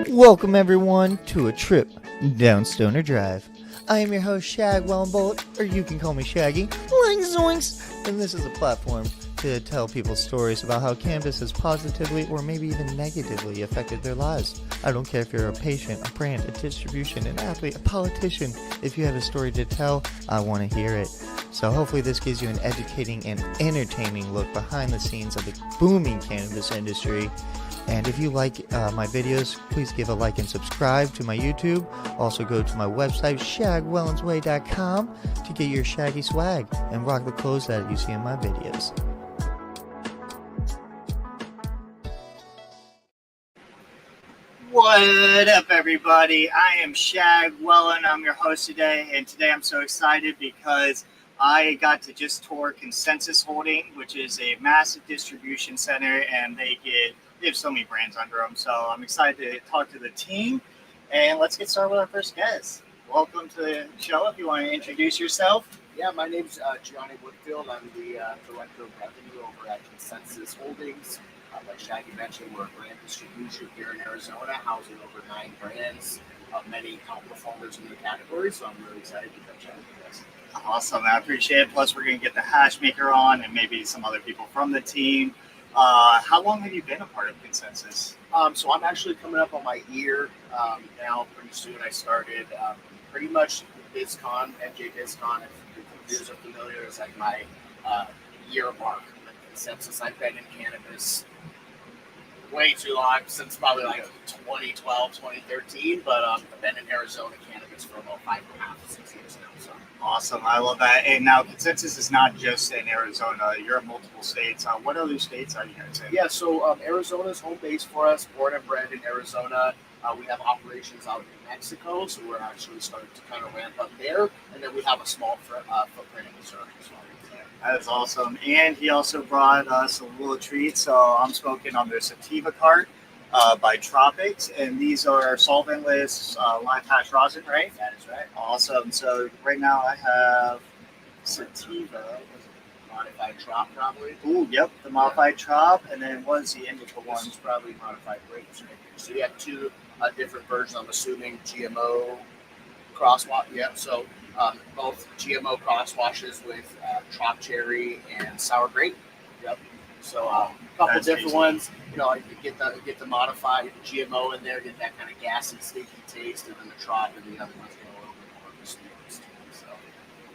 Welcome everyone to a trip down Stoner Drive. I am your host Shag Wellenbolt, or you can call me Shaggy, like zoinks, and this is a platform to tell people stories about how cannabis has positively or maybe even negatively affected their lives. I don't care if you're a patient, a brand, a distribution, an athlete, a politician. If you have a story to tell, I want to hear it. So hopefully this gives you an educating and entertaining look behind the scenes of the booming cannabis industry. And if you like my videos, please give a like and subscribe to my YouTube. Also go to my website, shagwellensway.com, to get your shaggy swag and rock the clothes that you see in my videos. What up, everybody? I am Shag Wellen. I'm your host today, and today I'm so excited because I got to just tour Consensus Holding, which is a massive distribution center, and they have so many brands under them. So I'm excited to talk to the team, and let's get started with our first guest. Welcome to the show. If you want to introduce yourself. Yeah, my name's Gianni Woodfield. I'm the Director of Revenue over at Consensus Holdings. Like Shaggy mentioned, we're a brand distribution here in Arizona, housing over 9 brands, many top performers in the category. So I'm really excited to come chat with you guys. Awesome. I appreciate it. Plus, we're going to get the hash maker on and maybe some other people from the team. How long have you been a part of Consensus? So I'm actually coming up on my year now. Pretty soon I started pretty much BizCon, NJ BizCon, if viewers are familiar, is like my year mark with Consensus. I've been in cannabis way too long, since probably like 2012, 2013, but I've been in Arizona cannabis for about 5.5 to 6 years now. So. Awesome. I love that. And now Consensus is not just in Arizona. You're in multiple states. What other states are you guys in? Yeah, so Arizona's home base for us, born and bred in Arizona. We have operations out in Mexico, so we're actually starting to kind of ramp up there. And then we have a small footprint in Missouri as well. That is awesome. And he also brought us a little treat. So I'm smoking on their sativa cart by Tropics. And these are solventless live hash rosin, right? That is right. Awesome. So right now I have sativa. Modified Trop, probably. Ooh, yep, the modified Trop. And then what is the indica one? This is probably modified grapes right here. So you have 2 different versions, I'm assuming, GMO crosswalk. Yep, so both GMO crosswashes with Trop Cherry and Sour Grape. Yep. So a couple That's different easy. ones. You know, you get the modified GMO in there, get that kind of gassy, sticky taste, and then the Trop and the other ones get a little bit more of the sweetness to it. So.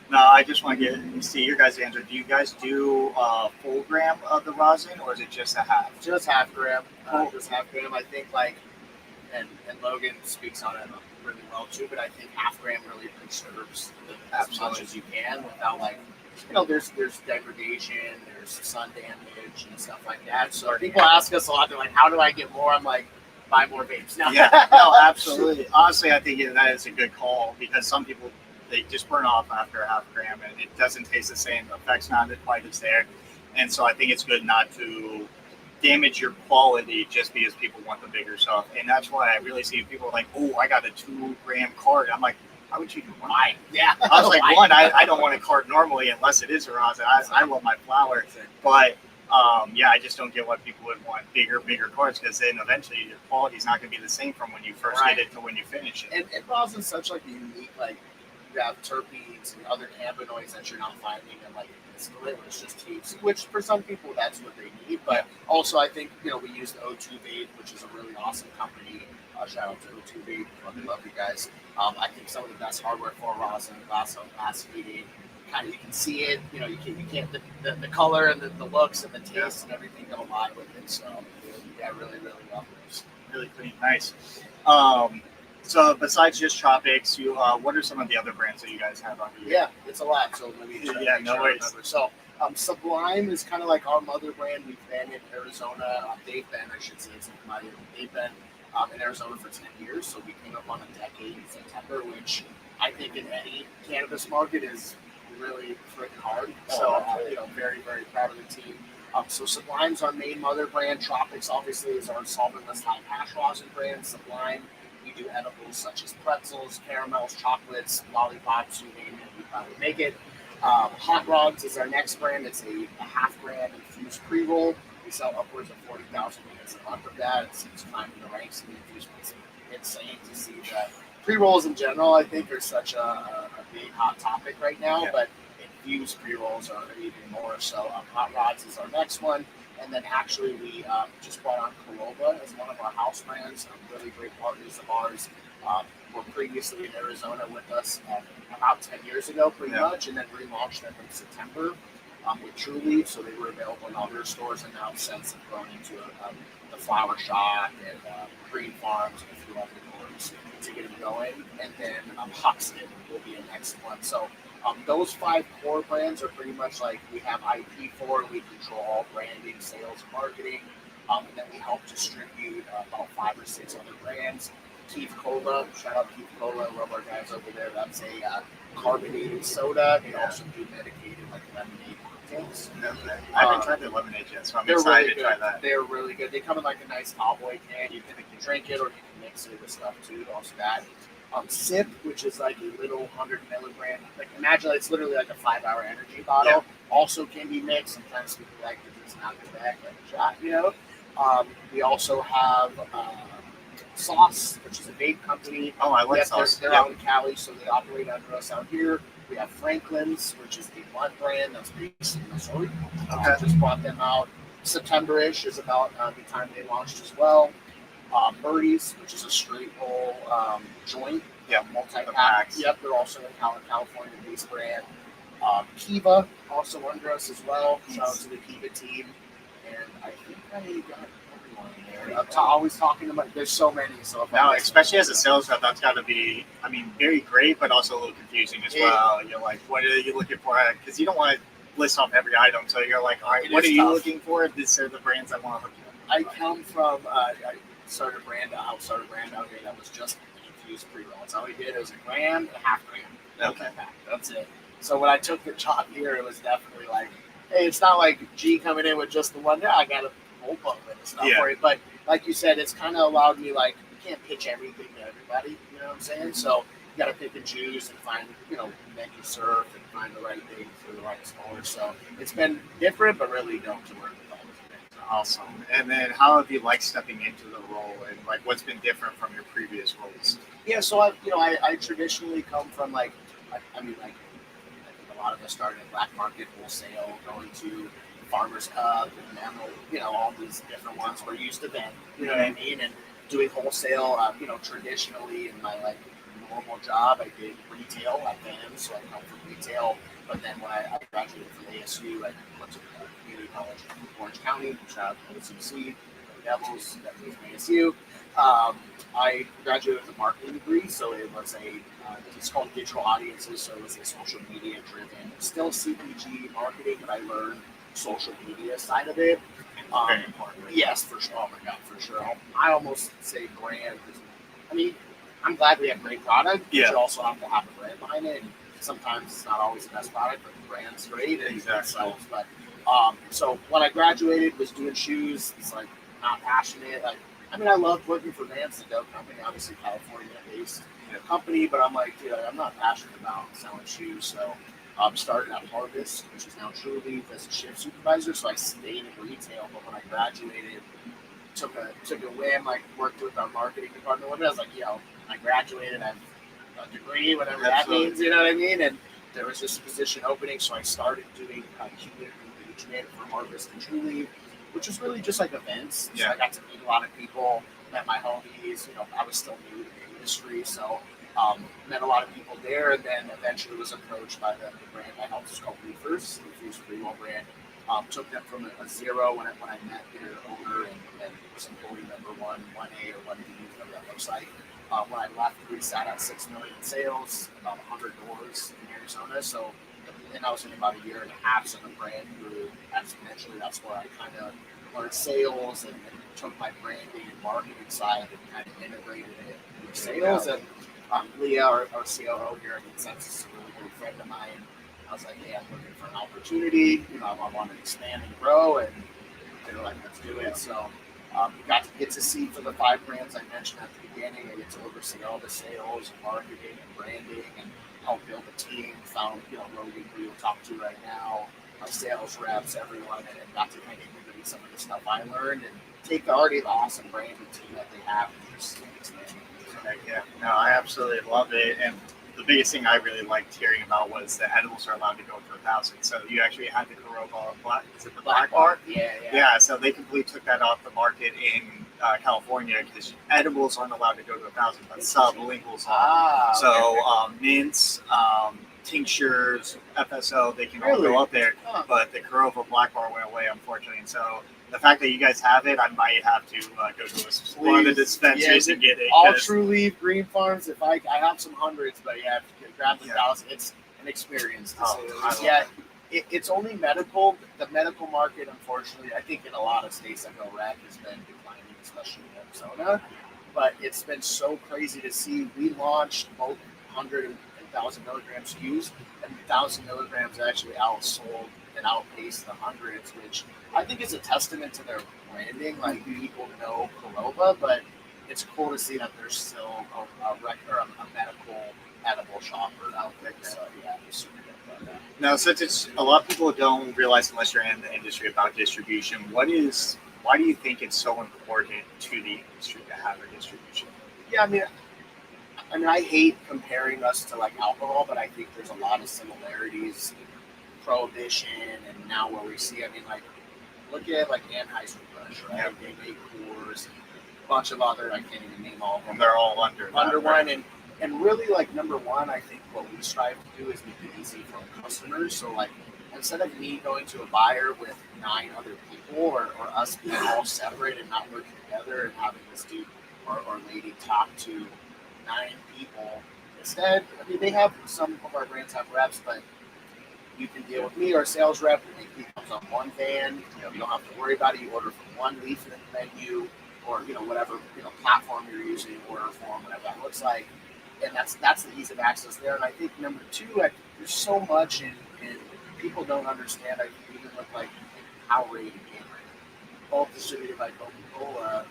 Now, I just want to see your guys' answer. Do you guys do full gram of the rosin, or is it just a half? Just half gram. Just half gram. I think and Logan speaks on it really well too, but I think half gram really preserves as much as you can without there's degradation, there's sun damage and stuff like that. So people ask us a lot, they're like, how do I get more? I'm like, buy more vapes now. Yeah, no, absolutely. Honestly, I think that is a good call because some people, they just burn off after a half gram and it doesn't taste the same. The effect's not quite as there. And so I think it's good not to damage your quality just because people want the bigger stuff. And that's why I really see people like, oh, I got a 2 gram cart. I'm like, why would you do one? Why? Yeah. I was like, I don't want a cart normally unless it is a rosin. I love my flower. But I just don't get why people would want bigger carts because then eventually your quality is not going to be the same from when you first get it to when you finish it. And rosin's such like a unique, you have terpenes and other cannabinoids that you're not finding in distillate, which just tastes, which for some people that's what they need. But also I think, we use the O2 Vape, which is a really awesome company. Shout out to O2 Vape. Love you guys. I think some of the best hardware for rosin, glass fading. Kind of you can see it, you can't the color and the looks and the taste and everything go alive with it. So yeah, really, really love it. Really clean, nice. So besides just Tropics, what are some of the other brands that you guys have under you? Yeah, it's a lot. So let me no worries. So Sublime is kind of like our mother brand. We've been in Arizona. They've been in Arizona for 10 years. So we came up on a decade in September, which I think in any cannabis market is really freaking hard. So very, very proud of the team. So Sublime's our main mother brand. Tropics obviously is our solventless high hash rosin brand. Sublime. We do edibles such as pretzels, caramels, chocolates, lollipops, you name it, we probably make it. Hot Rods is our next brand. It's a half gram infused pre-roll. We We sell upwards of 40,000 units a month of that. It's climbing the ranks in the infused. It's insane to see that. Pre-rolls in general, I think, are such a big hot topic right now, but infused pre-rolls are even more so. Hot rods is our next one. And then actually we just brought on Corolla as one of our house brands, really great partners of ours. Were previously in Arizona with us about 10 years ago, pretty much, and then relaunched them in September with True Leaf. So they were available in all their stores, and now since have grown into the Flower Shop and Green Farms and a few other doors to get them going. And then Huxton will be a next one. So those 5 core brands are pretty much like we have IP for. We control all branding, sales, marketing, and then we help distribute about 5 or 6 other brands. Keef Cola, shout out Keef Cola, love our guys over there. That's a carbonated soda. They also do medicated like lemonade cocktails. Okay. I haven't tried the lemonade yet, so I'm excited really to try that. They're really good. They come in like a nice cowboy can. You can drink it or you can mix it with stuff too. Also that. Sip, which is like a little 100 milligram. Like imagine it's literally like a 5-hour energy bottle. Yeah. Also can be mixed. Sometimes people like to just knock it back like a shot, you know. We also have Sauce, which is a vape company. Oh, I like Sauce. They're out in Cali, so they operate under us out here. We have Franklin's, which is the blunt brand that's based in Missouri. Just brought them out. September-ish is about the time they launched as well. Birdies, which is a straight roll joint. Yeah, multi-pack. Yep, they're also in California-based brand. Kiva, also under us as well. Shout out to the Kiva team. And I think I got everyone in there. I'm always talking about, there's so many. So now, especially as a sales rep, that's got to be, I mean, very great, but also a little confusing as well. You're like, what are you looking for? Because you don't want to list off every item. So you're like, all right, what are you looking for? These are the brands I want to hook you up. I come from, I started a brand out here that was just an infused pre-roll. That's all we did. It was a gram and a half gram. Okay. That's it. So when I took the job here, it was definitely like, hey, it's not like G coming in with just the one. Yeah, I got a whole book and stuff for it. But like you said, it's kind of allowed me, like, you can't pitch everything to everybody. You know what I'm saying? So you got to pick and choose and find, then you surf and find the right thing for the right store. So it's been different, but really dope to work with all those things. Awesome. And then how have you liked stepping into the role, and like what's been different from your previous roles? Yeah, so I traditionally come from like I think a lot of us started in black market wholesale, going to Farmers Cup and all these different ones we're used to then. You know what I mean? And doing wholesale, traditionally in my like normal job, I did retail at Vans, so I come from retail. But then when I graduated from ASU, I went to the community college in Orange County, shout out to OCC, the Devils, that was ASU. I graduated with a marketing degree, so it was it's called digital audiences, so it was a social media driven, still CPG marketing, but I learned social media side of it. Very important. Yes, for sure. Oh my God, for sure. I almost say brand. I mean, I'm glad we have great product, but you also have to have a brand behind it. And sometimes it's not always the best product, but the brand's great. And exactly. But so when I graduated, was doing shoes. It's like not passionate. I loved working for Vans, the dope company, obviously California-based company, but I'm like, dude, I'm not passionate about selling shoes. So started at Harvest, which is now True Leaf, as a shift supervisor. So I stayed in retail, but when I graduated, took a whim, like worked with our marketing department. I was like, I graduated, I have a degree, whatever that means, you know what I mean? And there was this position opening, so I started doing community engagement for Harvest and True Leaf, which was really just like events. So I got to meet a lot of people, met my homies. I was still new to the industry, so met a lot of people there, and then eventually was approached by the brand I helped. It's called Reefers, Refuse Pre-Roll brand. Took them from a zero when I met their owner and was employee number 1A or 1B, whatever that looks like. When I left, we sat at $6 million in sales, about 100 doors in Arizona. So, and I was in about a year and a half, so the brand grew exponentially. That's where I kind of learned sales and took my branding and marketing side and kind of integrated it with sales. And Leah, our COO here at Consensus, is a really good friend of mine. I was like, hey, I'm looking for an opportunity. I want to expand and grow, and they were like, let's do it. So we got to get to see for the 5 brands I mentioned at the beginning. I get to oversee all the sales, marketing, and branding, and help build a team. Found Logan, who you'll talk to right now, our sales reps, everyone, and got to kind of integrate replicate some of the stuff I learned and take the already awesome branding team that they have and just expand it. Okay, yeah, no, I absolutely love it. And the biggest thing I really liked hearing about was the edibles are allowed to go to 1,000. So you actually had the Corova Black, is it the Black Bar? Yeah. Yeah, so they completely took that off the market in California because edibles aren't allowed to go to 1,000, but sublinguals are. So mints, tinctures, FSO, they can all Really? go up there. But the Corova Black Bar went away, unfortunately. And so the fact that you guys have it, I might have to go to one of the dispensaries and get it. All True Leaf, Green Farms. If I have some hundreds, but yeah, if you can grab the 1,000, it's an experience. To say the least. Yeah, it's only medical. The medical market, unfortunately, I think in a lot of states that go rec has been declining, especially in Arizona. But it's been so crazy to see. We launched both 100 and 1,000 milligram SKUs, and 1,000 milligrams actually outsold and outpaced the hundreds, which I think is a testament to their branding. Like, people know Corova, but it's cool to see that there's still a medical edible shopper out there. So yeah, it's super good about that. Now, since it's a lot of people don't realize unless you're in the industry about distribution, why do you think it's so important to the industry to have a distribution? Yeah, I mean, I hate comparing us to like alcohol, but I think there's a lot of similarities. Prohibition and now where we see, I mean, like, look at like Anheuser-Busch, right? Yep. They make Coors and a bunch of other, I can't even name all of them. And they're all under one, right? and really, like, number one, I think what we strive to do is make it easy for customers. So, like, instead of me going to a buyer with 9 other people or us being all separate and not working together and having this dude or lady talk to 9 people, instead, I mean, they have, some of our brands have reps, but you can deal with me or a sales rep. It comes on one van. You don't have to worry about it. You order from one leaflet menu or whatever platform you're using, order form, whatever that looks like. And that's the ease of access there. And I think number 2, there's so much and people don't understand. I think even with like Powerade and Gatorade, both distributed by Coca-Cola,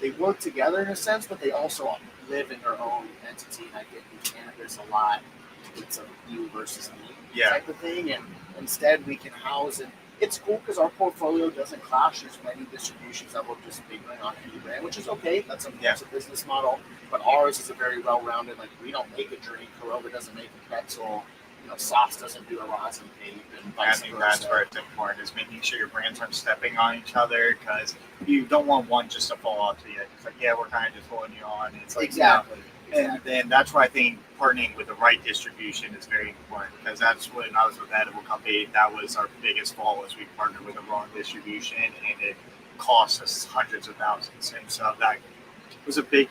they work together in a sense, but they also live in their own entity. And I think in cannabis a lot, it's a you versus me type of thing, and instead we can house and it's cool because our portfolio doesn't clash. There's many distributions that will just figuring on any brand, which is okay. That's a business model, but ours is a very well-rounded. Like, we don't make a drink. Corova doesn't make a pretzel. Sauce doesn't do a rosin tape, and I think that's where it's important, is making sure your brands aren't stepping on each other, because you don't want one just to fall off to you. It's like, we're kind of just holding you on. It's like, exactly. And then that's why I think partnering with the right distribution is very important, because that's when I was with the edible company, that was our biggest fault, was we partnered with the wrong distribution, and it cost us hundreds of thousands. And so that was a big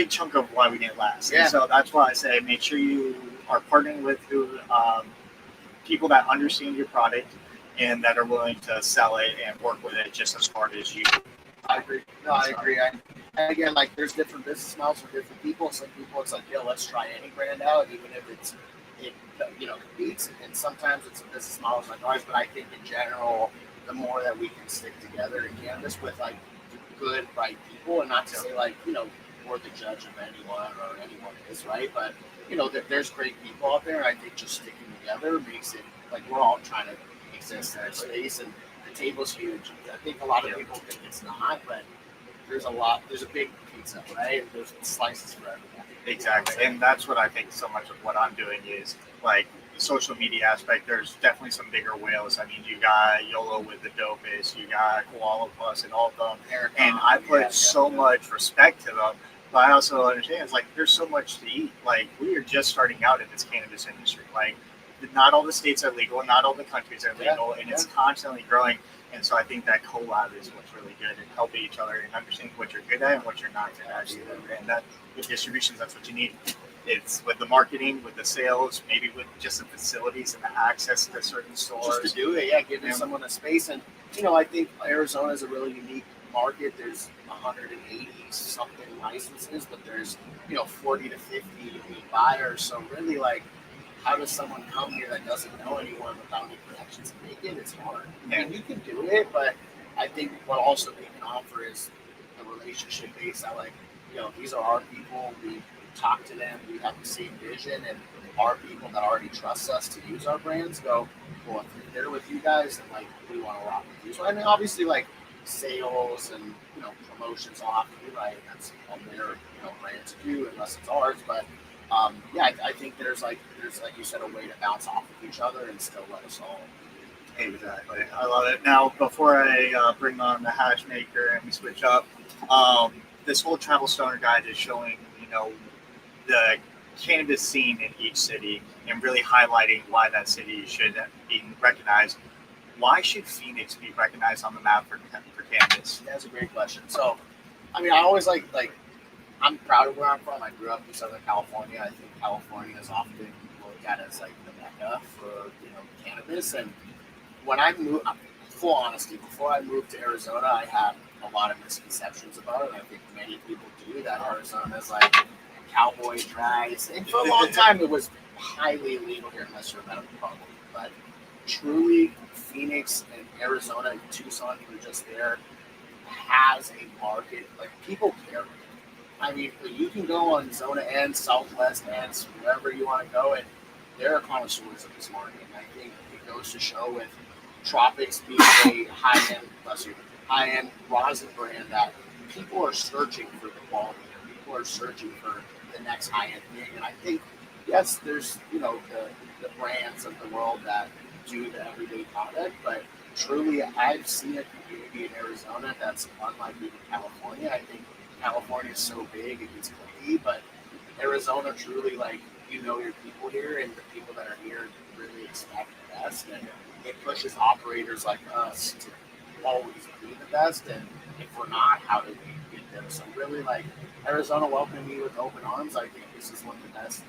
chunk of why we didn't last. Yeah. And so that's why I say make sure you are partnering with people that understand your product and that are willing to sell it and work with it just as hard as you. I agree. No, I agree. And again, like, there's different business models for different people. Some people, it's like, let's try any brand out, even if it competes. And sometimes it's a business model like ours. But I think in general, the more that we can stick together in cannabis with like good, right people, and not to say like we're the judge of anyone or anyone is, right? But there's great people out there. And I think just sticking together makes it like we're all trying to exist in that space, and the table's huge. I think a lot of people think it's not, but there's a big pizza, right? There's slices for everyone. Exactly, and that's what I think so much of what I'm doing is like the social media aspect. There's definitely some bigger whales. I mean, you got YOLO with the dopest, you got Koala Plus and all of them, and I put so much respect to them. But I also understand it's like there's so much to eat. Like, we are just starting out in this cannabis industry. Like, not all the states are legal, not all the countries are legal, and it's constantly growing. And so I think that collab is what's really good, and helping each other and understanding what you're good at and what you're not good at either. And that with distributions, that's what you need. It's with the marketing, with the sales, maybe with just the facilities and the access to certain stores. Just to do it, giving someone a space. And I think Arizona is a really unique market. There's 180 something licenses, but there's 40 to 50 unique buyers. So really, like, how does someone come here that doesn't know anyone without any connections and make it? It's hard. I mean, you can do it, but I think what also they can offer is the relationship based. I like, these are our people. We talk to them. We have the same vision, and our people that already trust us to use our brands go, well, if they're with you guys, then like we want to rock with you. So I mean, obviously, like sales and promotions all have to be right. That's on their brand to do, unless it's ours. But yeah, I think there's like you said, a way to bounce off of each other and still let us all. Exactly. I love it. Now, before I bring on the hash maker and we switch up, this whole travel stoner guide is showing, the cannabis scene in each city and really highlighting why that city should be recognized. Why should Phoenix be recognized on the map for cannabis? That's a great question. So, I mean, I always like I'm proud of where I'm from. I grew up in Southern California. I think California is often looked at as like the mecca for cannabis. And when I moved, full honesty, before I moved to Arizona, I had a lot of misconceptions about it. I think many people do, that Arizona is like cowboy drives, and for a long time it was highly illegal here unless you're a medical problem. But truly, Phoenix and Arizona and Tucson, who are just there, has a market. Like, people care. I mean, you can go on Zona N, Southwest ends, wherever you want to go, and there are connoisseurs of this market. And I think it goes to show with Tropics being a high-end rosin brand that people are searching for the quality. People are searching for the next high-end thing. And I think, yes, there's, the brands of the world that do the everyday product, but truly I've seen a community in Arizona that's unlike even California. I think California is so big, it gets clicky, but Arizona truly, like, your people here, and the people that are here really expect the best, and it pushes operators like us to always be the best. And if we're not, how do we get there? So really, like, Arizona welcomed me with open arms. I think this is one of the best,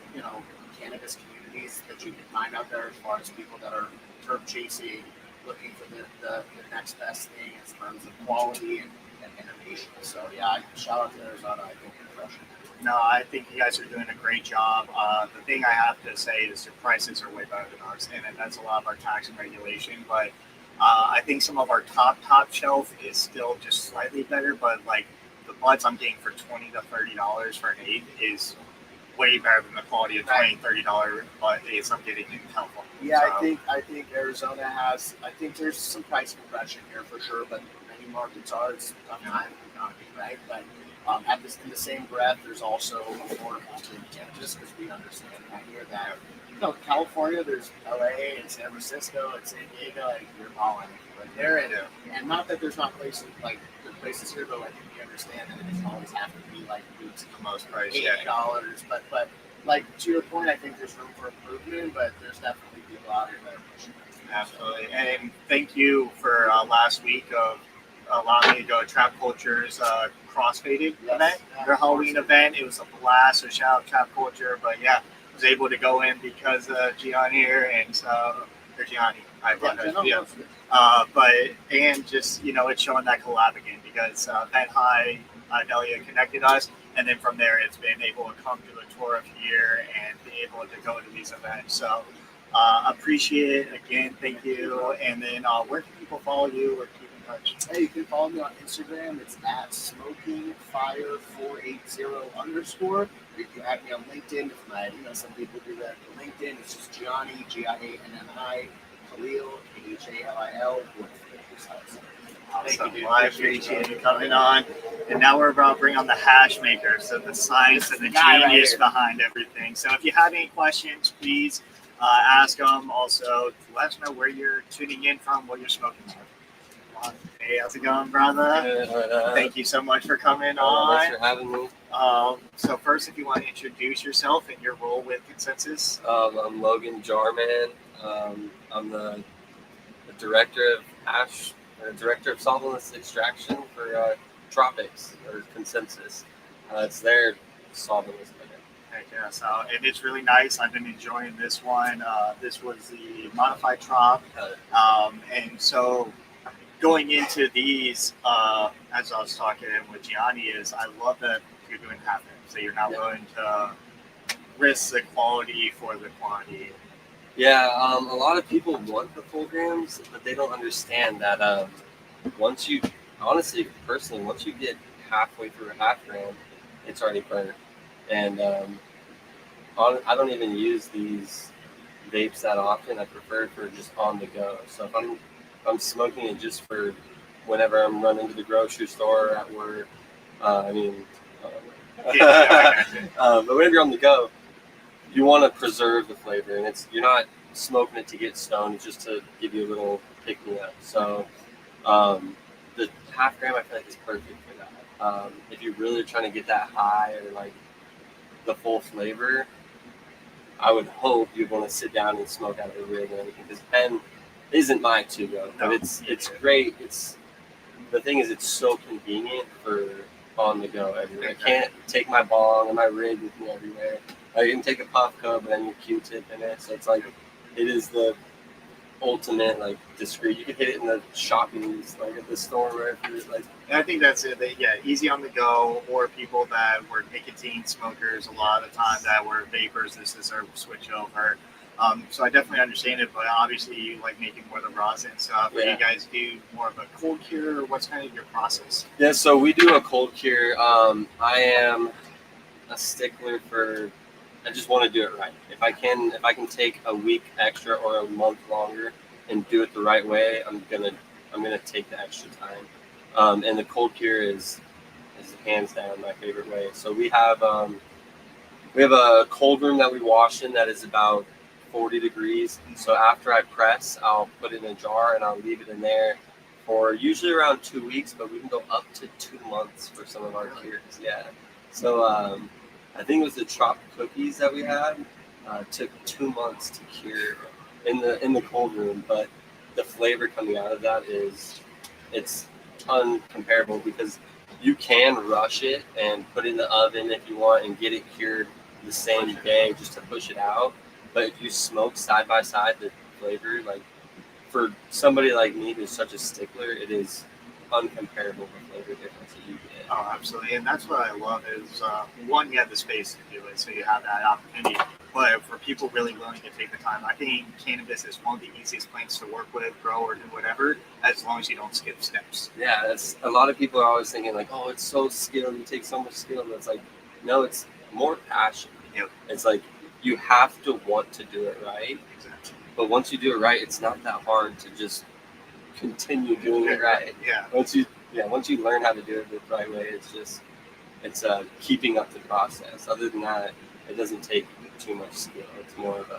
cannabis communities that you can find out there, as far as people that are turf chasing, looking for the next best thing in terms of quality and innovation. So yeah, shout out to Arizona. I think you're crushing it. No, I think you guys are doing a great job. The thing I have to say is your prices are way better than ours, and that's a lot of our tax and regulation. But I think some of our top shelf is still just slightly better. But like the buds I'm getting for $20 to $30 for an eighth is way better than the quality of $20, $30 bud eighths I'm getting in California. Yeah, so. I think Arizona has. I think there's some price compression here for sure, but many markets are. It's a tough time, right? But in the same breath, there's also affordable to Kansas, because we understand that here that California, there's LA and San Francisco and San Diego, and you're balling right there. And not that there's not places like good places here, but I think we understand that it doesn't always have to be like boots the most price, $80. But like, to your point, I think there's room for improvement, but there's definitely people out here that are pushing it. Absolutely. And thank you for last week of allowing me to go to Trap Culture's Crossfaded event, their Halloween event. It was a blast, so shout out Trap Culture. But yeah, I was able to go in because of Gian here, and or Gianni. And just, it's showing that collab again, because Event High, Delia connected us, and then from there it's been able to come to a tour of here and be able to go to these events. So appreciate it again. Thank you. And then where can people follow you or keep in touch? Hey, you can follow me on Instagram. It's at smokingfire480_. Or you can add me on LinkedIn. If some people do that for LinkedIn. It's just Gianni, Gianni, Khalil, Khalil. Awesome. Well, I appreciate you coming on. And now we're about to bring on the hash maker, so the science and the genius behind everything. So if you have any questions, please ask them. Also, let us know where you're tuning in from, what you're smoking. Hey, how's it going, brother? Good. Thank you so much for coming on. Thanks for having me. So first, if you want to introduce yourself and your role with Consensus. I'm Logan Jarman. I'm the director of hash, director of solventless extraction for Tropics, or Consensus. It's their solventless blend. Heck yeah, so and it's really nice. I've been enjoying this one. This was the modified Trop. And so going into these, as I was talking with Gianni, is I love that you're doing half it. So you're not willing to risk the quality for the quantity. Yeah, a lot of people want the full grams, but they don't understand that once you get halfway through a half gram, it's already burnt. And I don't even use these vapes that often. I prefer it for just on the go. So if I'm smoking it just for whenever I'm running to the grocery store or at work, I mean, but whenever you're on the go, you want to preserve the flavor, and you're not smoking it to get stoned, it's just to give you a little pick me up. So the half gram I feel like is perfect for that. If you're really trying to get that high or like the full flavor, I would hope you'd want to sit down and smoke out of the rig and everything. Because pen isn't my to-go, but it's great. The thing is, it's so convenient for on the go everywhere. I can't take my bong and my rig with me everywhere. I can take a puff cup and then your Q-tip in it. So it's like it is the ultimate like discreet. You can hit it in the shoppies, like at the store, wherever. Like, and I think that's it. Easy on the go, or people that were nicotine smokers a lot of the time that were vapors. This is our switch over. So I definitely understand it, but obviously you like making more of the rosin stuff. Yeah. You guys do more of a cold cure, or what's kind of your process? Yeah, so we do a cold cure. I am a stickler for. I just want to do it right. If I can take a week extra or a month longer and do it the right way, I'm gonna take the extra time. And the cold cure is hands down my favorite way. So we have a cold room that we wash in that is about 40 degrees. So after I press, I'll put it in a jar and I'll leave it in there for usually around 2 weeks, but we can go up to 2 months for some of our cures. Yeah. So I think it was the Trop cookies that we had. Took 2 months to cure in the cold room, but the flavor coming out of that it's uncomparable because you can rush it and put it in the oven if you want and get it cured the same day just to push it out. But if you smoke side by side the flavor, like for somebody like me who's such a stickler, it is uncomparable the flavor difference that you get. Oh, absolutely. And that's what I love is, one, you have the space to do it, so you have that opportunity. But for people really willing to take the time, I think cannabis is one of the easiest plants to work with, grow, or do whatever, as long as you don't skip steps. Yeah, that's a lot of people are always thinking like, oh, it's so skilled, you take so much skill. And it's like, no, it's more passion. Yep. It's like you have to want to do it right. Exactly. But once you do it right, it's not that hard to just continue doing it right. Yeah. Once you learn how to do it the right way, it's keeping up the process. Other than that, it doesn't take too much skill. It's more of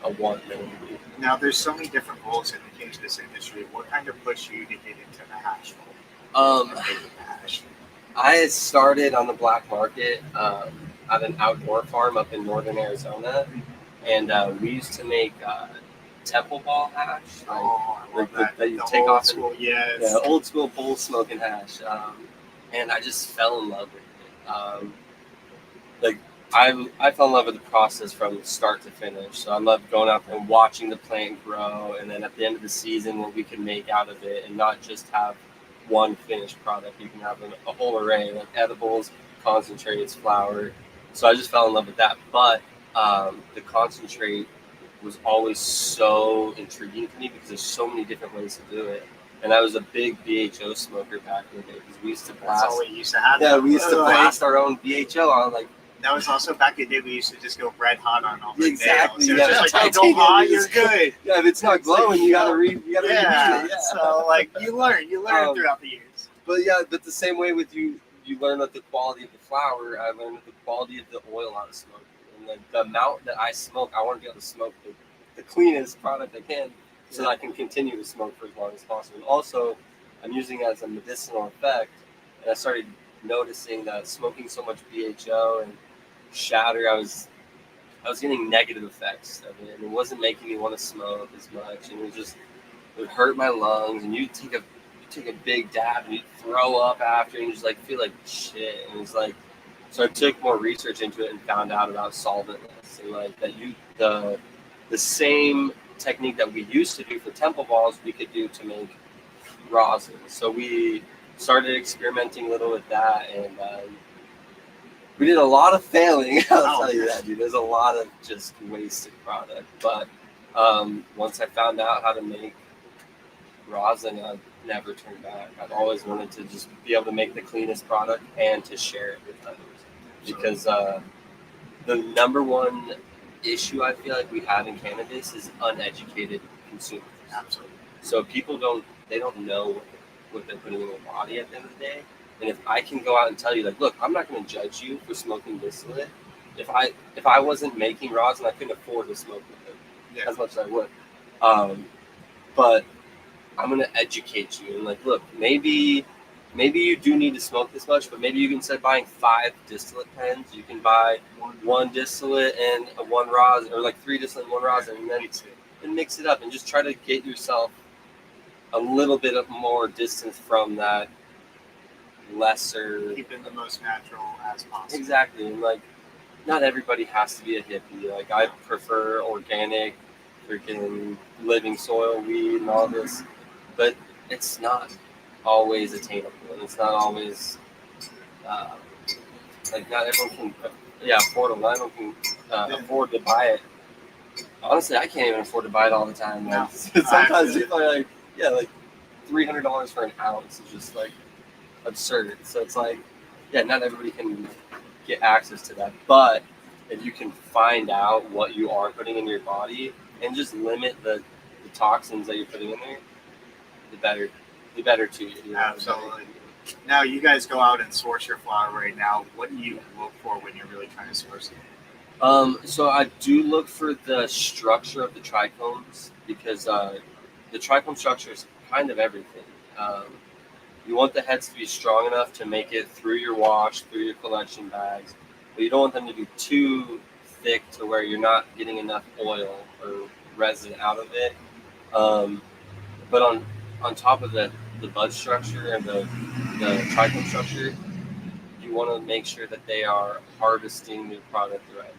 a want thing. Now, there's so many different roles in the cannabis industry. What kind of pushed you to get into the hash role? I started on the black market at an outdoor farm up in northern Arizona, and we used to make temple ball hash. That you take off school, yes. Yeah, old school bowl smoking hash. And I just fell in love with it. I fell in love with the process from start to finish. So I loved going out there and watching the plant grow, and then at the end of the season, what we can make out of it, and not just have one finished product. You can have a whole array, like edibles, concentrates, flour. So I just fell in love with that. But the concentrate was always so intriguing to me because there's so many different ways to do it. And I was a big BHO smoker back in the day because we used to blast. That's all we used to have. Yeah, we used to blast our own BHO on like. That was also back in the day we used to just go red hot on all the exactly. So it's just like, hey, go hot, you're good. Yeah, if it's not glowing, you gotta read it. Yeah. So like you learn throughout the years. But the same way with you learn that the quality of the flower. I learned the quality of the oil out of smoke, and the amount that I smoke, I want to be able to smoke the cleanest product I can, so that I can continue to smoke for as long as possible. And also, I'm using it as a medicinal effect, and I started noticing that smoking so much BHO and shatter, I was getting negative effects of it, and it wasn't making me want to smoke as much, and it would hurt my lungs, and you take a big dab and you throw up after, and you just like feel like shit. And it's like, so I took more research into it and found out about solventless, and like that the same technique that we used to do for temple balls we could do to make rosin. So we started experimenting a little with that, and we did a lot of failing. I'll tell you that, dude. There's a lot of just wasted product. But once I found out how to make rosin, never turn back. I've always wanted to just be able to make the cleanest product and to share it with others. Because the number one issue I feel like we have in cannabis is uneducated consumers. Absolutely. So people don't know what they're putting in their body at the end of the day. And if I can go out and tell you, like, look, I'm not going to judge you for smoking distillate. If I wasn't making rosin, I couldn't afford to smoke with it as much as I would. But I'm going to educate you and like, look, maybe you do need to smoke this much, but maybe you can, instead of buying 5 distillate pens, you can buy 1 distillate and 1 rosin, or like 3 distillate and 1 rosin, and then mix it up and just try to get yourself a little bit of more distance from that lesser. Keep it the most natural as possible. Exactly, and like, not everybody has to be a hippie. Like, I prefer organic, freaking living soil, weed, and all this, but it's not always attainable, and it's not always like, not everyone can afford it. Not everyone can afford to buy it. Honestly, I can't even afford to buy it all the time. No. Sometimes people are like, like $300 for an ounce is just like absurd. So it's like, not everybody can get access to that. But if you can find out what you are putting in your body and just limit the toxins that you're putting in there, the better to you. You know? Absolutely. Now, you guys go out and source your flower right now. What do you look for when you're really trying to source it? So I do look for the structure of the trichomes, because the trichome structure is kind of everything. You want the heads to be strong enough to make it through your wash, through your collection bags, but you don't want them to be too thick to where you're not getting enough oil or resin out of it. But on top of the bud structure and the trichome structure, you want to make sure that they are harvesting the product the right way.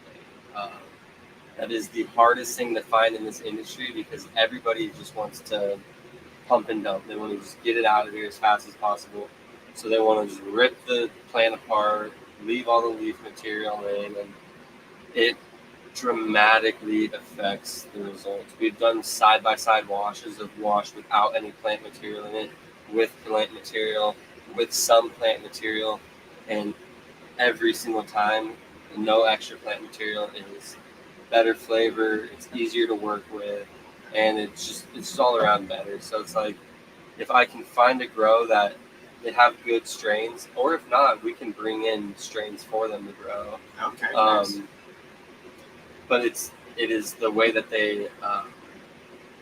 That is the hardest thing to find in this industry, because everybody just wants to pump and dump. They want to just get it out of here as fast as possible. So they want to just rip the plant apart, leave all the leaf material in, and it dramatically affects the results. We've done side-by-side washes of wash without any plant material in it, with plant material, with some plant material, and every single time, no extra plant material is better flavor, it's easier to work with, and it's just all around better. So it's like, if I can find a grow that they have good strains, or if not, we can bring in strains for them to grow. Okay. Nice. But it is the way that they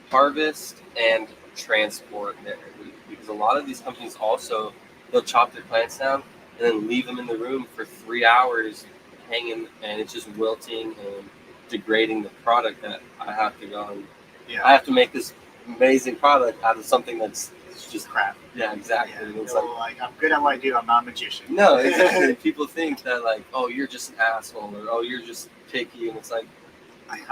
harvest and transport their wheat, because a lot of these companies also, they'll chop their plants down and then leave them in the room for 3 hours hanging, and it's just wilting and degrading the product that I have to go and I have to make this amazing product out of something that's just crap. Yeah, exactly. Yeah, it's like, I'm good at what I do, I'm not a magician. No, exactly. People think that, like, oh, you're just an asshole, or oh, you're just picky, and it's like,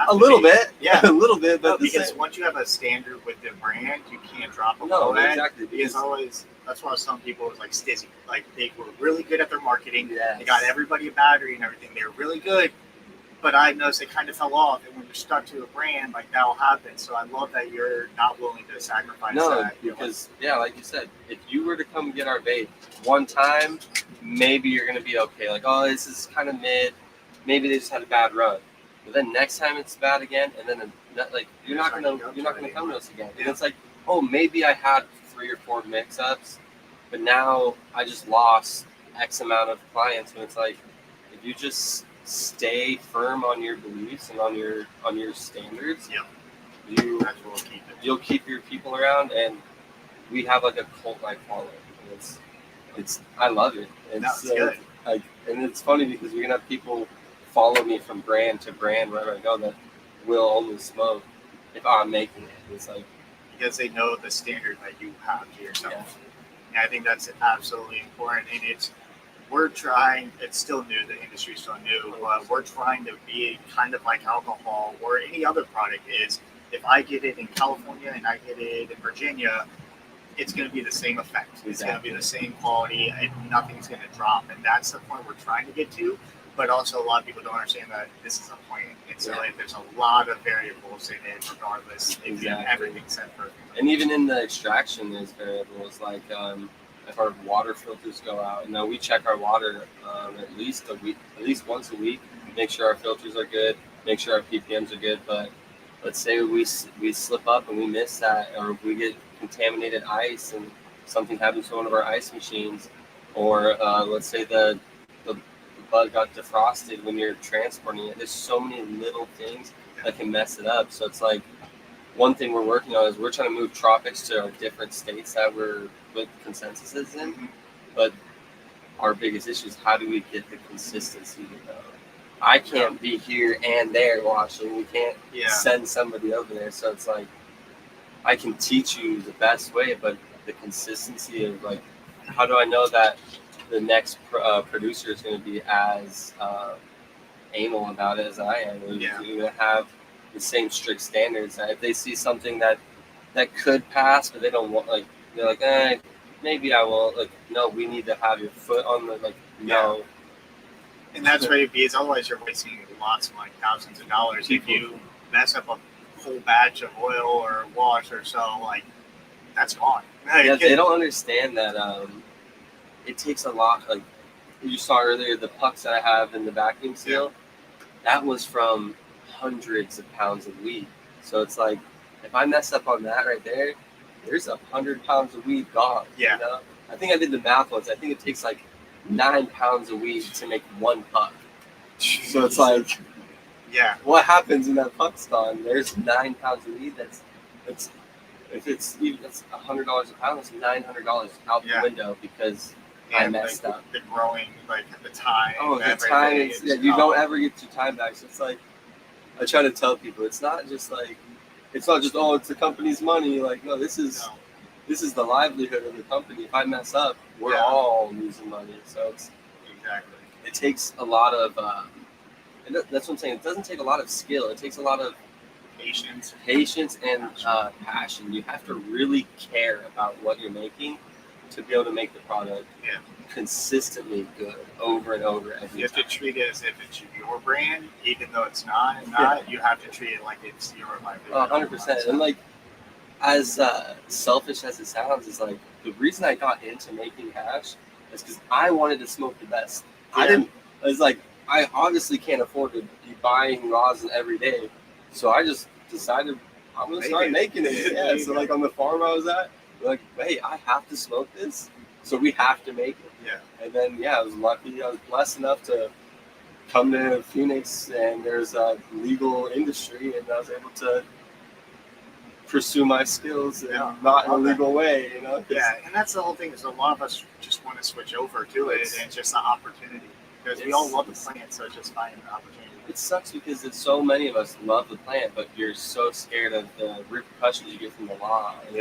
a little bit, a little bit, but because once you have a standard with the brand, you can't drop them. No, exactly. Because always, that's why some people was like Stizzy, like they were really good at their marketing. Yes. They got everybody a battery and everything. They were really good, but I noticed they kind of fell off. And when you're stuck to a brand, like that'll happen. So I love that you're not willing to sacrifice that. Because like you said, if you were to come get our vape one time, maybe you're gonna be okay. Like, oh, this is kind of mid. Maybe they just had a bad run. But then next time it's bad again, and then like you're not gonna come to us again. And it's like, oh, maybe I had 3 or 4 mix-ups, but now I just lost X amount of clients. And it's like, if you just stay firm on your beliefs and on your standards, you'll keep your people around. And we have like a cult-like following. And it's I love it. It's good. Like, and it's funny because we're gonna have people follow me from brand to brand wherever I go that will only smoke if I'm making it. It's like, because they know the standard that you have to yourself. And I think that's absolutely important. And we're trying, it's still new, the industry's still new, but we're trying to be kind of like alcohol or any other product is, if I get it in California and I get it in Virginia, it's going to be the same effect. It's going to be the same quality and nothing's going to drop. And that's the point we're trying to get to. but also a lot of people don't understand that this is a plant. And so Yeah. like, there's a lot of variables in it, regardless if Exactly. everything's set perfect. And even in the extraction, there's variables like if our water filters go out. You know, we check our water at least once a week. Make sure our filters are good. Make sure our PPMs are good. But let's say we slip up and we miss that, or if we get contaminated ice and something happens to one of our ice machines, or let's say the bug got defrosted when you're transporting it. There's so many little things that can mess it up. So it's like one thing we're working on is we're trying to move tropics to our different states that we're with consensuses in. But our biggest issue is how do we get the consistency to go? I can't be here and there washing. We can't send somebody over there. So it's like I can teach you the best way, but the consistency of like, how do I know that the next producer is going to be as anal about it as I am? We're going to have the same strict standards. If they see something that could pass, but they don't want, like, they're like, maybe I won't. Like, no, we need to have your foot on the, like, no. And that's where it is. Otherwise, you're wasting lots of money, thousands of dollars. If you mess up a whole batch of oil or wash or so, like, that's gone. Yeah, they don't understand that it takes a lot. Like you saw earlier, the pucks that I have in the vacuum seal, that was from hundreds of pounds of weed. So it's like, if I mess up on that right there, there's 100 pounds of weed gone. Yeah. You know? I think I did the math once. I think it takes like 9 pounds of weed to make one puck. So it's like, what happens when that puck's gone? There's 9 pounds of weed. That's if it's even that's $100 a pound. That's $900 out the window because I messed up. The growing, like the time. Oh, the time. You don't ever get your time back. So it's like I try to tell people, it's not just it's the company's money. Like, no, this is the livelihood of the company. If I mess up, we're all losing money. So it takes a lot of that's what I'm saying. It doesn't take a lot of skill. It takes a lot of patience and passion. You have to really care about what you're making to be able to make the product consistently good over and over every time. You have to treat it as if it's your brand, even though it's not. You have to treat it like it's your livelihood. 100%. And like, as selfish as it sounds, is like the reason I got into making hash is because I wanted to smoke the best. I was like, I obviously can't afford to be buying rosin every day. So I just decided I'm going to start making it. So like on the farm I was at, we're like, hey, I have to smoke this. So we have to make it. And then, I was lucky. I was blessed enough to come to Phoenix and there's a legal industry and I was able to pursue my skills not in a legal way, you know? And that's the whole thing is a lot of us just want to switch over to it and it's just an opportunity. Because we all love the plant, so it's just finding an opportunity. It sucks because it's so many of us love the plant, but you're so scared of the repercussions you get from the law. And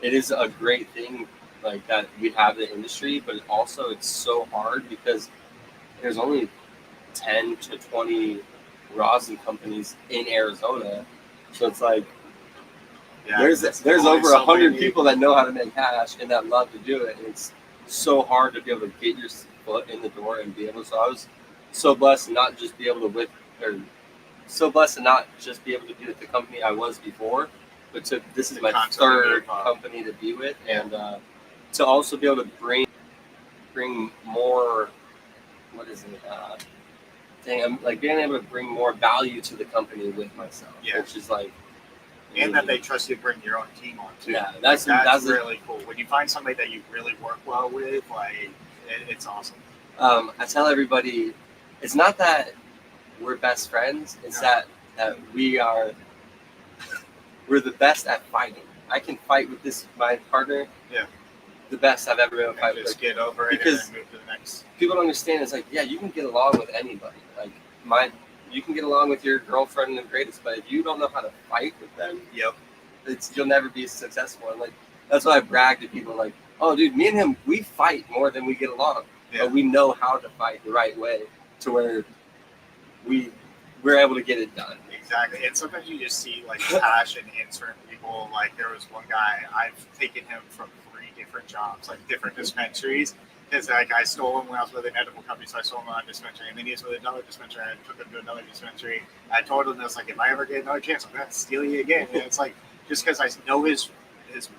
it is a great thing like that we have the industry, but also it's so hard because there's only 10 to 20 rosin companies in Arizona. So it's like there's over 100 people that know how to make hash and that love to do it. And it's so hard to be able to get your foot in the door and be able. So I was so blessed to not just be able to be with the company I was before, but this is my third company to be with, and to also be able to bring more. What is it? I'm like being able to bring more value to the company with myself, which is like. And that they trust you to bring your own team on too. Yeah, that's really cool. When you find somebody that you really work well with, like it's awesome. I tell everybody, it's not that we're best friends. It's that we're the best at fighting. I can fight with my partner. The best I've ever been able to fight with. Just get over it and then move to the next. People don't understand. It's like, you can get along with anybody. Like you can get along with your girlfriend and the greatest, but if you don't know how to fight with them, you'll never be successful. And like that's why I brag to people, like, oh, dude, me and him, we fight more than we get along, but we know how to fight the right way to where we're able to get it done. Exactly, and sometimes you just see like passion in certain people. Like there was one guy, I've taken him from 3 different jobs, like different dispensaries, Because like I stole him when I was with an edible company, so I stole him on a dispensary, and then he was with another dispensary. I took him to another dispensary. I told him, I was like, if I ever get another chance, I'm gonna steal you again. And it's like just because I know his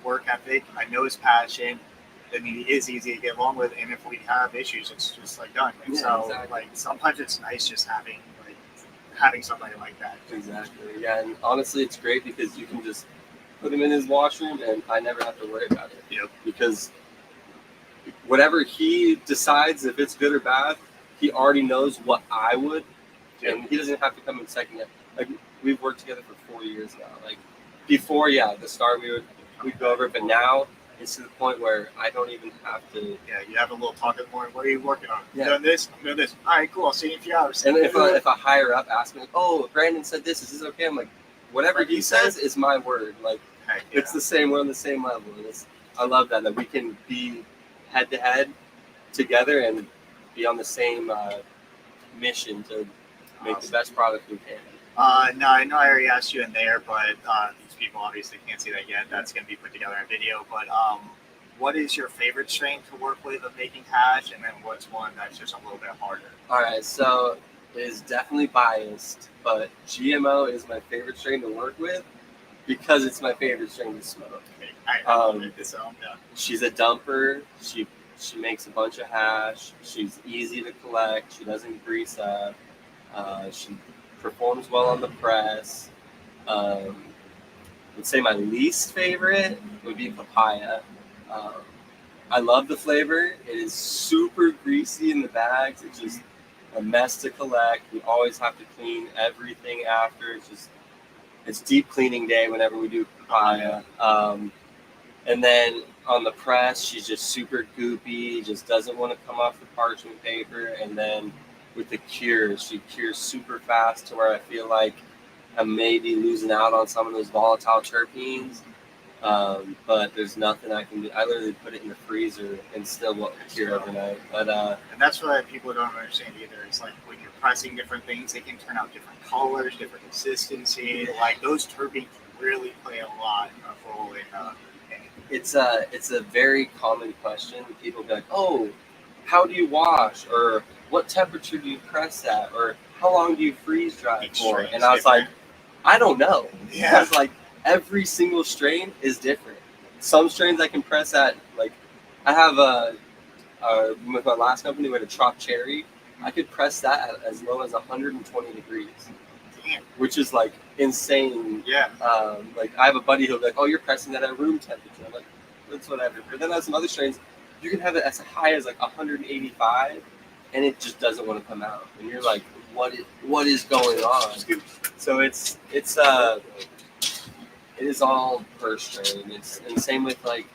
work ethic, I know his passion. I mean, he is easy to get along with, and if we have issues, it's just like done. And like sometimes it's nice just having somebody like that. Exactly. Yeah, and honestly, it's great because you can just put him in his washroom, and I never have to worry about it. Yep. Because whatever he decides, if it's good or bad, he already knows what I would, and he doesn't have to come in second. Like we've worked together for 4 years now. Like before, at the start we'd go over it, but now it's to the point where I don't even have to. Yeah, you have a little talk in the morning. What are you working on? Yeah. Doing this. I'm doing this. All right, cool. I'll see you in a few hours. And if a higher up asks me, like, "Oh, Brandon said this. Is this okay?" I'm like, "Whatever he says is my word." Like it's the same. We're on the same level. And I love that we can be head to head together and be on the same mission to make the best product we can. No, I know I already asked you in there, but these people obviously can't see that yet. That's going to be put together in video. But what is your favorite strain to work with of making hash, and then what's one that's just a little bit harder? All right, so it is definitely biased, but GMO is my favorite strain to work with because it's my favorite strain to smoke. Okay. I love it. She's a dumper. She makes a bunch of hash. She's easy to collect. She doesn't grease up. She performs well on the press. I would say my least favorite would be papaya. I love the flavor. It is super greasy in the bags. It's just a mess to collect. We always have to clean everything after. It's deep cleaning day whenever we do papaya. And then on the press, she's just super goopy, just doesn't want to come off the parchment paper. And then with the cures, she cures super fast to where I feel like I'm maybe losing out on some of those volatile terpenes. But there's nothing I can do. I literally put it in the freezer and still won't cure overnight. But and that's what people don't understand either. It's like when you're pressing different things, they can turn out different colors, different consistency. Like those terpenes really play a lot of role in. It's a very common question. People be like, "Oh, how do you wash?" or "What temperature do you press at?" or "How long do you freeze dry for?" And I was like, "I don't know." Yeah. Because like every single strain is different. Some strains I can press at, like I have with my last company with a Trop Cherry, I could press that at as low as 120 degrees. Damn. Which is like insane. Yeah. Like I have a buddy who'll be like, "Oh, you're pressing that at room temperature." I'm like, "That's whatever." But then I have some other strains, you can have it as high as like 185, and it just doesn't want to come out. And you're like, "What is going on?" So it is all per strain. And same with like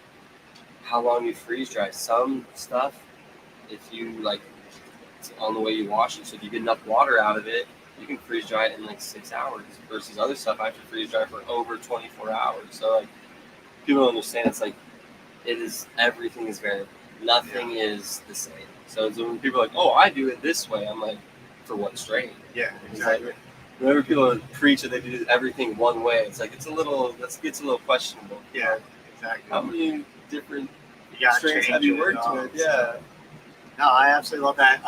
how long you freeze dry. Some stuff, if you like, it's on the way you wash it. So if you get enough water out of it, you can freeze dry it in like 6 hours. Versus other stuff, I have to freeze dry for over 24 hours. So like people don't understand. It's like everything is variable. Nothing is the same. So when people are like, "Oh, I do it this way," I'm like, "For what strain?" Yeah, exactly. Like, whenever people preach that they do everything one way, it's like gets a little questionable. Yeah, exactly. How many different Yeah, strains have you worked with? Yeah. No, I absolutely love that.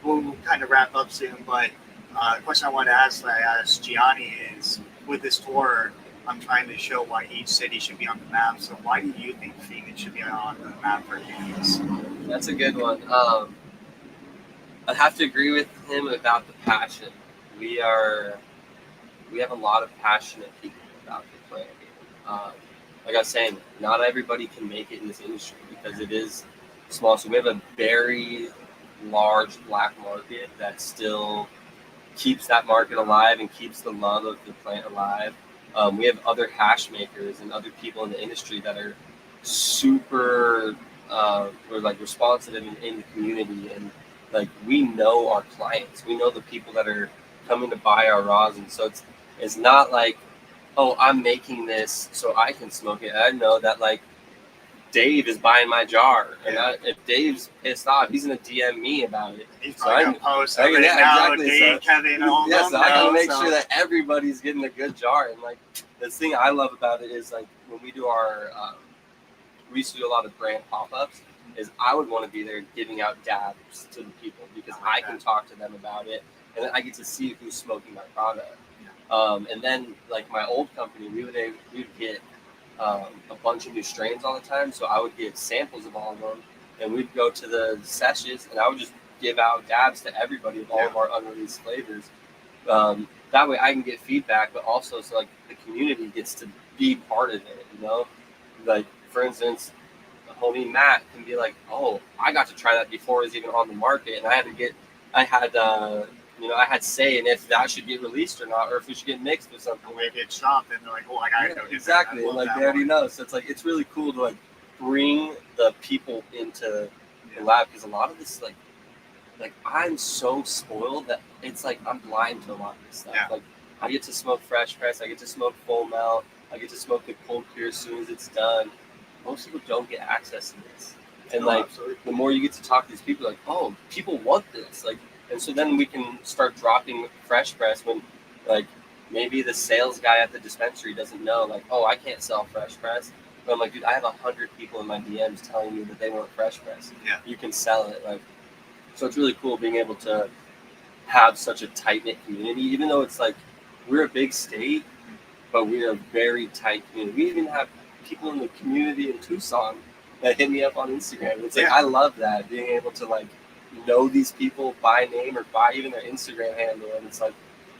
We'll kind of wrap up soon, but the question I wanted to ask, that I asked Gianni, is with this tour, I'm trying to show why each city should be on the map. So why do you think Phoenix should be on the map for Birdies? That's a good one. I'd have to agree with him about the passion. We have a lot of passionate people about the plant. Like I was saying, not everybody can make it in this industry because it is small. So we have a very large black market that still keeps that market alive and keeps the love of the plant alive. We have other hash makers and other people in the industry that are super or like responsive in the community, and like we know our clients, we know the people that are coming to buy our rosin. So it's not like, "Oh, I'm making this so I can smoke it." I know that like Dave is buying my jar, and if Dave's pissed off, he's gonna DM me about it. He's probably gonna post now, exactly. Dave, Kevin, all yeah, them so I gotta know, make sure that everybody's getting a good jar. And like the thing I love about it is like when we do our we used to do a lot of brand pop-ups, is I would want to be there giving out dabs to the people because I can talk to them about it, and then I get to see who's smoking my product. And then like my old company, we would get a bunch of new strains all the time, so I would get samples of all of them, and we'd go to the sessions, and I would just give out dabs to everybody of all of our unreleased flavors. That way I can get feedback, but also so like the community gets to be part of it, you know? Like for instance, the homie Matt can be like, oh, I got to try that before it was even on the market, and I had say in if that should get released or not, or if we should get mixed with something. When it gets dropped, and they're like, oh, I gotta go do exactly. that. Like they already know. So it's like it's really cool to like bring the people into the lab because a lot of this like I'm so spoiled that it's like I'm blind to a lot of this stuff. Like I get to smoke fresh press, I get to smoke full melt, I get to smoke the cold cure as soon as it's done. Most people don't get access to this. And the more you get to talk to these people, like, oh, people want this. Like, and so then we can start dropping fresh press when like maybe the sales guy at the dispensary doesn't know, like, oh, I can't sell fresh press. But I'm like, dude, I have 100 people in my DMs telling me that they want fresh press. You can sell it. Like, so it's really cool being able to have such a tight-knit community, even though it's like we're a big state, but we're a very tight community. We even have people in the community in Tucson that hit me up on Instagram. It's like I love that, being able to like know these people by name or by even their Instagram handle, and it's like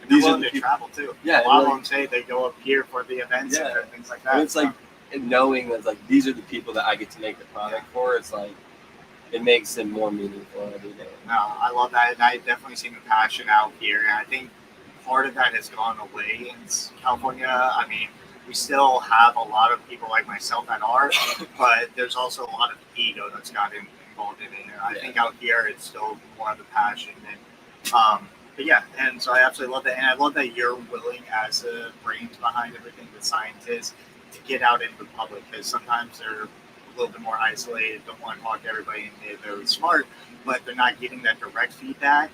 these are the people travel too. Yeah, a lot of them say they go up here for the events and things like that. And it's like knowing that like these are the people that I get to make the product for. It's like it makes it more meaningful every day. No, I love that, and I definitely see the passion out here, and I think part of that has gone away in California. I mean, we still have a lot of people like myself that are, but there's also a lot of ego that's gotten involved in it. And I think out here it's still more of the passion. And but yeah, and so I absolutely love that, and I love that you're willing, as the brains behind everything, the scientists, to get out into the public, because sometimes they're a little bit more isolated, don't want to talk to everybody, and they're very smart, but they're not getting that direct feedback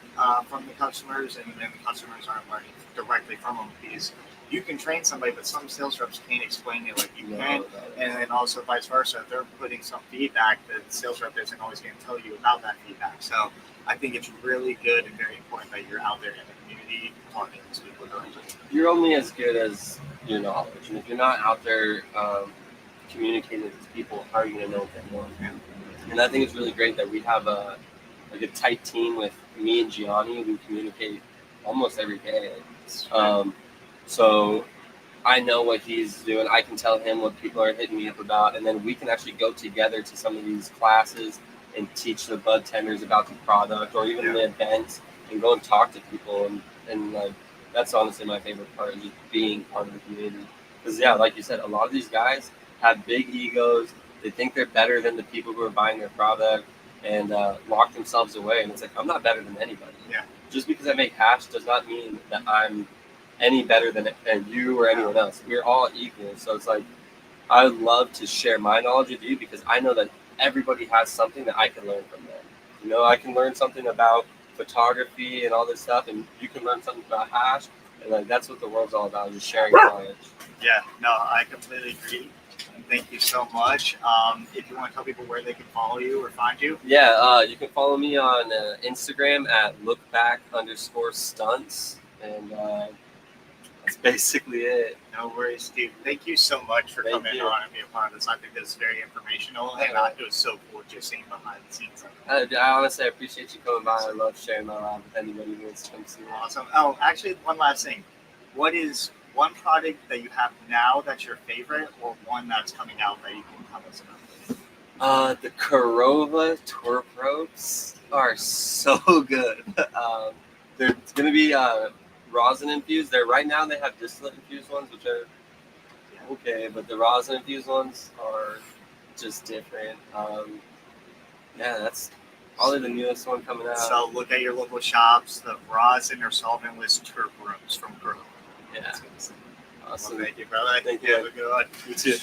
from the customers, and then the customers aren't learning directly from them, because you can train somebody, but some sales reps can't explain it like you can, and then also vice versa. If they're putting some feedback, the sales rep isn't always going to tell you about that feedback. So I think it's really good and very important that you're out there in the community talking to people directly. You're only as good as your knowledge, and if you're not out there communicating with people, how are you going to know what they want? And I think it's really great that we have a tight team with me and Gianni who communicate almost every day. So I know what he's doing. I can tell him what people are hitting me up about, and then we can actually go together to some of these classes and teach the bud tenders about the product, or even the events, and go and talk to people. And like that's honestly my favorite part, is just being part of the community. Because like you said, a lot of these guys have big egos. They think they're better than the people who are buying their product, and lock themselves away. And it's like, I'm not better than anybody. Just because I make hash does not mean that I'm any better than you or anyone else. We're all equal. So it's like, I would love to share my knowledge with you, because I know that everybody has something that I can learn from them. You know, I can learn something about photography and all this stuff, and you can learn something about hash, and like that's what the world's all about, just sharing knowledge. Yeah, no, I completely agree. Thank you so much. If you want to tell people where they can follow you or find you. You can follow me on Instagram at lookback_stunts, and that's basically it. No worries, Steve. Thank you so much for coming on and being a part of this. I think this is very informational, and it was so cool just seeing behind the scenes. I honestly appreciate you coming by. I love sharing my lab with anybody who wants to come see me. Awesome. Oh, actually, one last thing. What is one product that you have now that's your favorite, or one that's coming out that you can tell us about? The Corova twerp ropes are so good. They're going to be rosin infused. Right now they have distillate infused ones, which are okay, but the rosin infused ones are just different. That's probably the newest one coming out. So look at your local shops. The rosin or solventless twerp ropes from Corova. Yeah. Awesome. Well, thank you, brother. Thank you. Have a good one. You too.